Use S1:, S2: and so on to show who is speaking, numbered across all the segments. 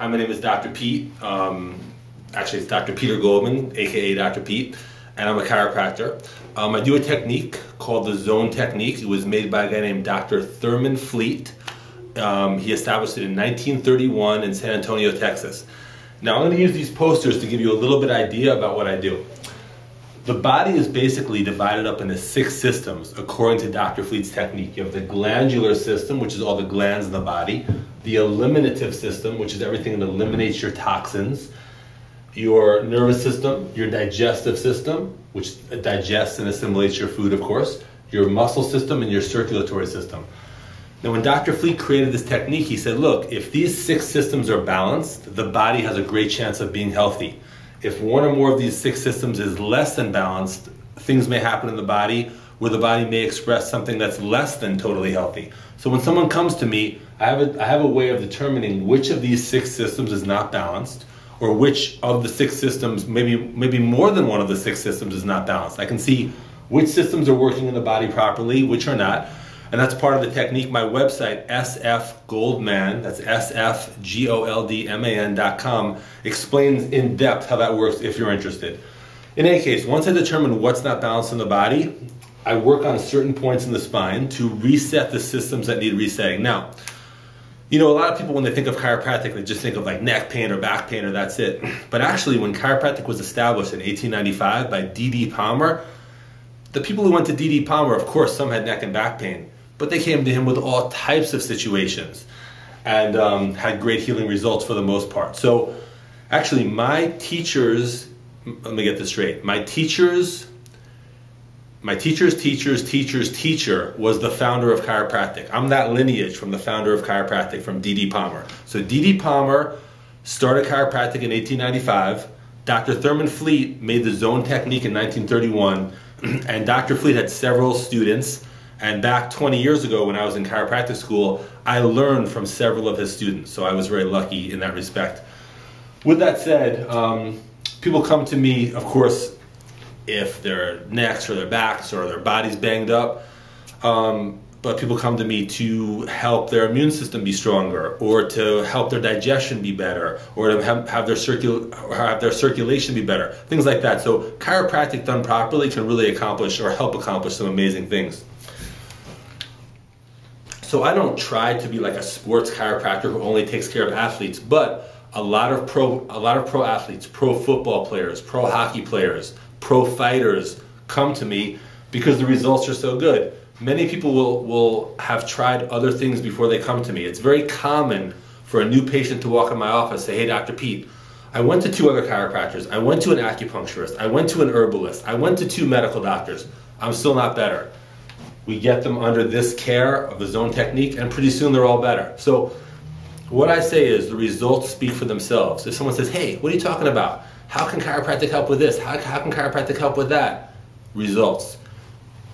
S1: Hi, my name is Dr. Pete. Actually, it's Dr. Peter Goldman, aka Dr. Pete, and I'm a chiropractor. I do a technique called the zone technique. It was made by a guy named Dr. Thurman Fleet. He established it in 1931 in San Antonio, Texas. Now, I'm going to use these posters to give you a little bit idea about what I do. The body is basically divided up into 6 systems according to Dr. Fleet's technique. You have the glandular system, which is all the glands in the body, the eliminative system, which is everything that eliminates your toxins, your nervous system, your digestive system, which digests and assimilates your food, of course, your muscle system, and your circulatory system. Now, when Dr. Fleet created this technique, he said, look, if these 6 systems are balanced, the body has a great chance of being healthy. If one or more of these 6 systems is less than balanced, things may happen in the body where the body may express something that's less than totally healthy. So when someone comes to me, I have a way of determining which of these 6 systems is not balanced, or which of the 6 systems, maybe more than one of the 6 systems is not balanced. I can see which systems are working in the body properly, which are not. And that's part of the technique. My website, sfgoldman, that's sfgoldman.com, explains in depth how that works if you're interested. In any case, once I determine what's not balanced in the body, I work on certain points in the spine to reset the systems that need resetting. Now, you know, a lot of people, when they think of chiropractic, they just think of like neck pain or back pain or that's it. But actually, when chiropractic was established in 1895 by D.D. Palmer, the people who went to D.D. Palmer, of course, some had neck and back pain, but they came to him with all types of situations and had great healing results for the most part. So actually, my teachers, let me get this straight, my teacher's teacher was the founder of chiropractic. I'm that lineage from the founder of chiropractic, from D.D. Palmer. So D.D. Palmer started chiropractic in 1895. Dr. Thurman Fleet made the zone technique in 1931, and Dr. Fleet had several students. And back 20 years ago when I was in chiropractic school, I learned from several of his students. So I was very lucky in that respect. With that said, people come to me, of course, if their necks or their backs or their body's banged up. But people come to me to help their immune system be stronger, or to help their digestion be better, or to have their circulation be better, things like that. So chiropractic done properly can really accomplish or help accomplish some amazing things. So I don't try to be like a sports chiropractor who only takes care of athletes, but a lot of pro athletes, pro football players, pro hockey players, pro fighters come to me because the results are so good. Many people will have tried other things before they come to me. It's very common for a new patient to walk in my office and say, hey, Dr. Pete, I went to 2 other chiropractors. I went to an acupuncturist. I went to an herbalist. I went to 2 medical doctors. I'm still not better. We get them under this care of the zone technique, and pretty soon they're all better. So what I say is the results speak for themselves. If someone says, hey, what are you talking about? How can chiropractic help with this? How can chiropractic help with that? Results.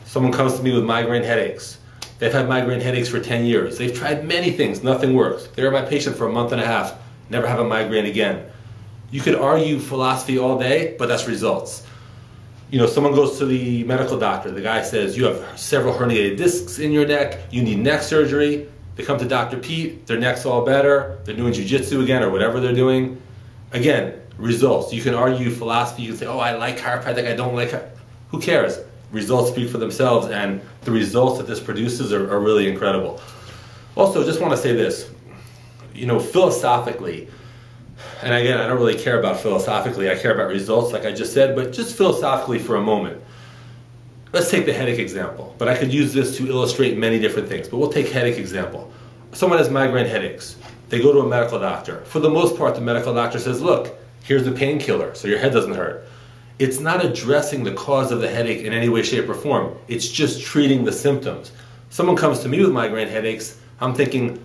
S1: Someone comes to me with migraine headaches. They've had migraine headaches for 10 years. They've tried many things, nothing works. They were my patient for a month and a half, never have a migraine again. You could argue philosophy all day, but that's results. You know, someone goes to the medical doctor. The guy says, you have several herniated discs in your neck. You need neck surgery. They come to Dr. Pete. Their neck's all better. They're doing Jiu-Jitsu again or whatever they're doing. Again, results. You can argue philosophy. You can say, oh, I like chiropractic. I don't like it. Who cares? Results speak for themselves, and the results that this produces are really incredible. Also, just want to say this. You know, philosophically, and again, I don't really care about philosophically, I care about results like I just said, but just philosophically for a moment. Let's take the headache example, but I could use this to illustrate many different things, but we'll take headache example. Someone has migraine headaches. They go to a medical doctor. For the most part, the medical doctor says, look, here's a painkiller so your head doesn't hurt. It's not addressing the cause of the headache in any way, shape, or form. It's just treating the symptoms. Someone comes to me with migraine headaches, I'm thinking,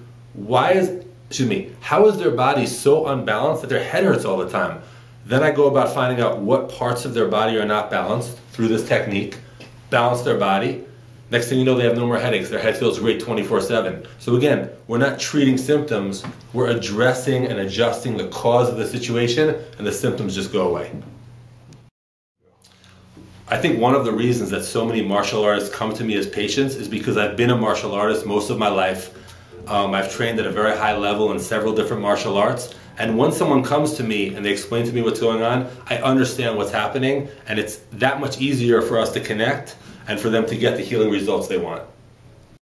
S1: how is their body so unbalanced that their head hurts all the time? Then I go about finding out what parts of their body are not balanced through this technique, balance their body. Next thing you know, they have no more headaches. Their head feels great 24/7. So again, we're not treating symptoms, we're addressing and adjusting the cause of the situation, and the symptoms just go away. I think one of the reasons that so many martial artists come to me as patients is because I've been a martial artist most of my life. I've trained at a very high level in several different martial arts. And when someone comes to me and they explain to me what's going on, I understand what's happening, and it's that much easier for us to connect and for them to get the healing results they want.